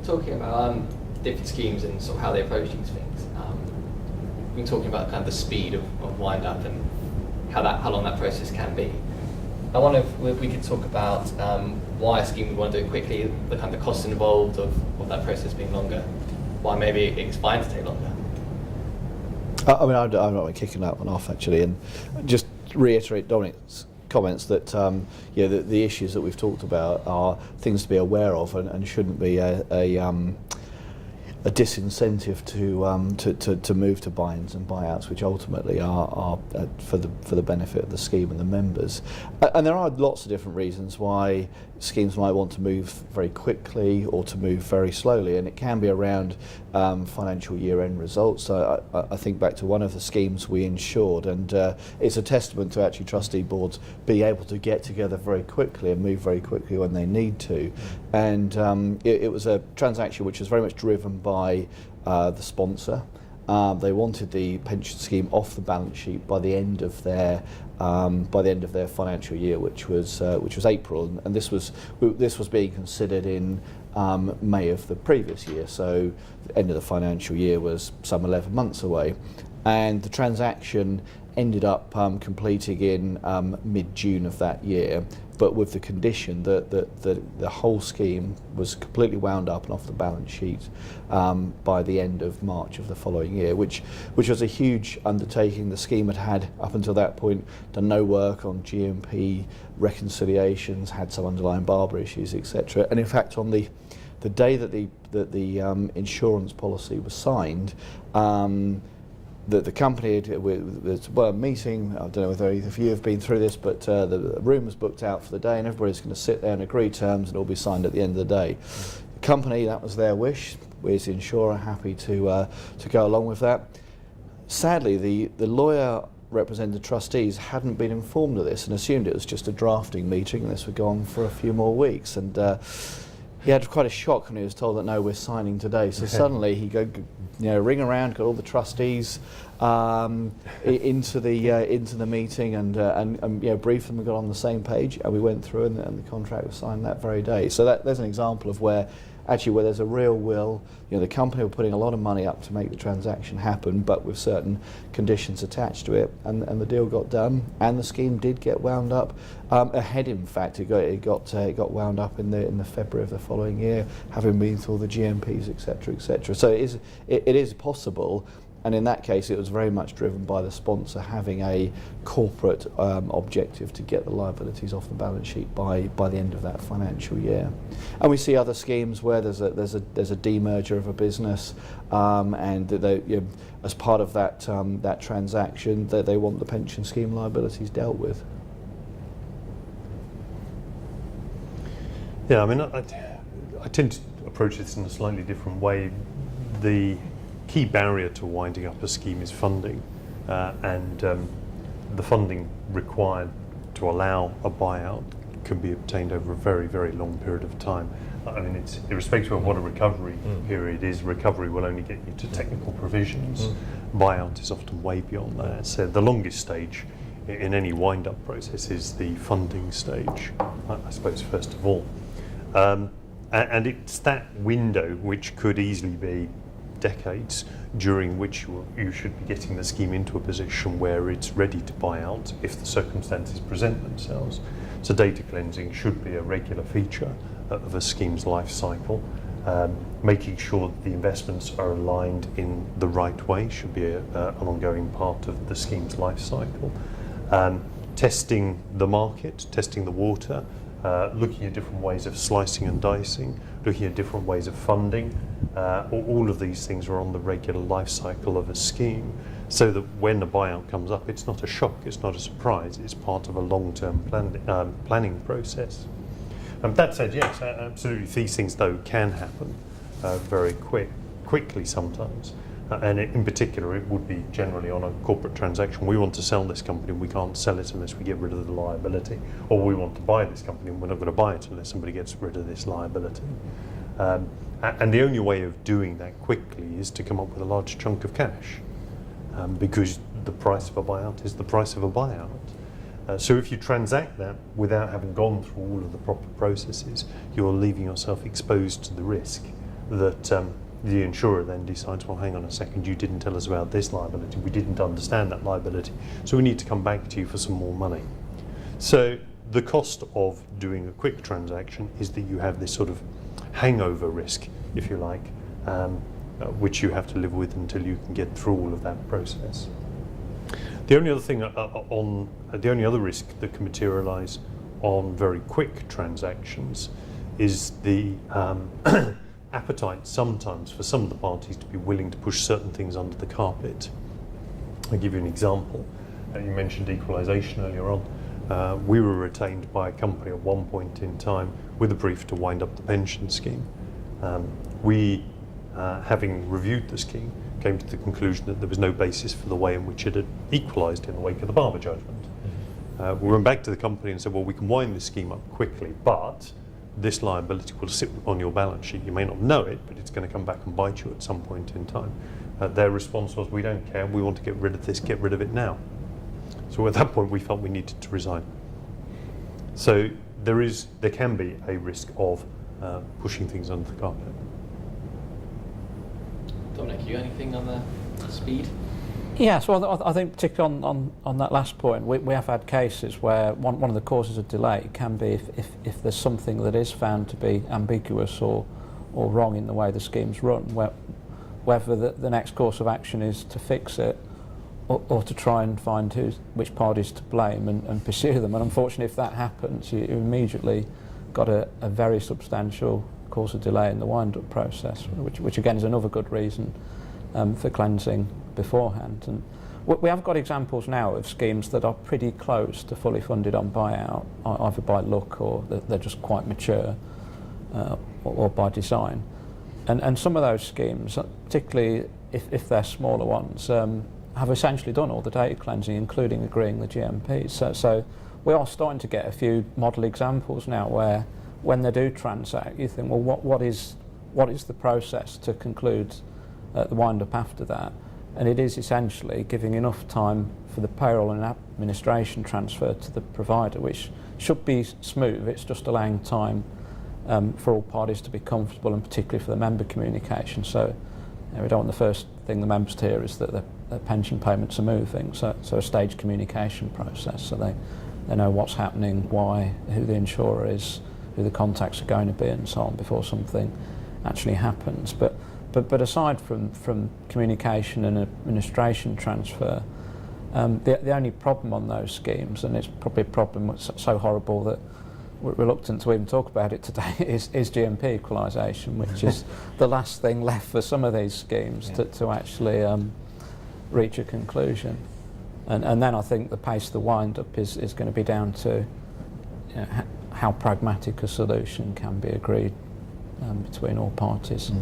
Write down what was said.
talking about different schemes and sort of how they approach these things. We've been talking about kind of the speed of wind up and how long that process can be. I wonder if we could talk about why a scheme would want to do it quickly, the kind of costs involved of that process being longer, why maybe it's fine to take longer. I mean, I'm not kicking that one off actually, and just reiterate Dominic's comments that the issues that we've talked about are things to be aware of and shouldn't be a disincentive to move to buy-ins and buyouts, which ultimately are for the benefit of the scheme and the members. And there are lots of different reasons why schemes might want to move very quickly or to move very slowly, and it can be around financial year-end results. So I think back to one of the schemes we insured, and it's a testament to actually trustee boards being able to get together very quickly and move very quickly when they need to. And it was a transaction which was very much driven by the sponsor. They wanted the pension scheme off the balance sheet by the end of their financial year, which was April, and this was being considered in May of the previous year. So the end of the financial year was some 11 months away, and the transaction ended up completing in mid-June of that year, but with the condition that the whole scheme was completely wound up and off the balance sheet by the end of March of the following year, which was a huge undertaking. The scheme had up until that point done no work on GMP reconciliations, had some underlying Barber issues, etc. And in fact, on the day that the insurance policy was signed, the company, there was a meeting, I don't know whether either of you have been through this, but the room was booked out for the day and everybody's going to sit there and agree terms and it'll be signed at the end of the day. The company, that was their wish, was the insurer happy to go along with that. Sadly, the lawyer representing the trustees hadn't been informed of this and assumed it was just a drafting meeting and this would go on for a few more weeks. And he had quite a shock when he was told that no, we're signing today. So suddenly he ring around, got all the trustees into the meeting and briefed them and got on the same page, and we went through and the contract was signed that very day. So there's an example of where there's a real will. The company were putting a lot of money up to make the transaction happen, but with certain conditions attached to it, and the deal got done, and the scheme did get wound up ahead. In fact, it got wound up in the February of the following year, having been through all the GMPs, etc., etc. So it is possible. And in that case, it was very much driven by the sponsor having a corporate objective to get the liabilities off the balance sheet by the end of that financial year. And we see other schemes where there's a demerger of a business, and as part of that transaction, that they want the pension scheme liabilities dealt with. Yeah, I mean, I tend to approach this in a slightly different way. The key barrier to winding up a scheme is funding, and the funding required to allow a buyout can be obtained over a very, very long period of time. I mean, it's irrespective of what a recovery period is, recovery will only get you to technical provisions. Buyout is often way beyond that. So the longest stage in any wind-up process is the funding stage, I suppose, first of all. And it's that window which could easily be decades, during which you should be getting the scheme into a position where it's ready to buy out if the circumstances present themselves. So data cleansing should be a regular feature of a scheme's life cycle. Making sure that the investments are aligned in the right way should be an ongoing part of the scheme's life cycle. Testing the market, testing the water, looking at different ways of slicing and dicing, looking at different ways of funding. All of these things are on the regular life cycle of a scheme, so that when a buyout comes up, it's not a shock, it's not a surprise, it's part of a long-term planning process. That said, yes, absolutely, these things though can happen very quickly sometimes. And in particular, it would be generally on a corporate transaction. We want to sell this company, we can't sell it unless we get rid of the liability. Or we want to buy this company, and we're not going to buy it unless somebody gets rid of this liability. And the only way of doing that quickly is to come up with a large chunk of cash, because the price of a buyout is the price of a buyout. So if you transact that without having gone through all of the proper processes, you're leaving yourself exposed to the risk that the insurer then decides, well, hang on a second, you didn't tell us about this liability, we didn't understand that liability, so we need to come back to you for some more money. So the cost of doing a quick transaction is that you have this sort of hangover risk, if you like, which you have to live with until you can get through all of that process. The only other thing the only other risk that can materialise on very quick transactions is the appetite sometimes for some of the parties to be willing to push certain things under the carpet. I'll give you an example. You mentioned equalisation earlier on. We were retained by a company at one point in time with a brief to wind up the pension scheme. We, having reviewed the scheme, came to the conclusion that there was no basis for the way in which it had equalised in the wake of the Barber judgment. We went back to the company and said, well, we can wind this scheme up quickly, but this liability will sit on your balance sheet. You may not know it, but it's going to come back and bite you at some point in time. Their response was, we don't care, we want to get rid of this, get rid of it now. So at that point we felt we needed to resign. So there can be a risk of pushing things under the carpet. Dominic, you got anything on the speed? Yes, well, I think particularly on that last point, we have had cases where one of the causes of delay can be if there's something that is found to be ambiguous or wrong in the way the scheme's run, whether the next course of action is to fix it or to try and find which parties to blame and pursue them. And unfortunately, if that happens, you immediately got a very substantial cause of delay in the wind-up process, which again is another good reason for cleansing beforehand. And we have got examples now of schemes that are pretty close to fully funded on buyout, either by luck or they're just quite mature, or by design. And some of those schemes, particularly if they're smaller ones, have essentially done all the data cleansing, including agreeing the GMPs. So we are starting to get a few model examples now where when they do transact, you think, well, what is the process to conclude the wind-up after that? And it is essentially giving enough time for the payroll and administration transfer to the provider, which should be smooth. It's just allowing time for all parties to be comfortable, and particularly for the member communication. So we don't want the first thing the members to hear is that their pension payments are moving. So a staged communication process, so they know what's happening, why, who the insurer is, who the contacts are going to be, and so on before something actually happens. But aside from communication and administration transfer, the only problem on those schemes, and it's probably a problem that's so horrible that we're reluctant to even talk about it today, is GMP equalisation, which is the last thing left for some of these schemes to actually reach a conclusion. And then I think the pace of the wind-up is going to be down to how pragmatic a solution can be agreed between all parties.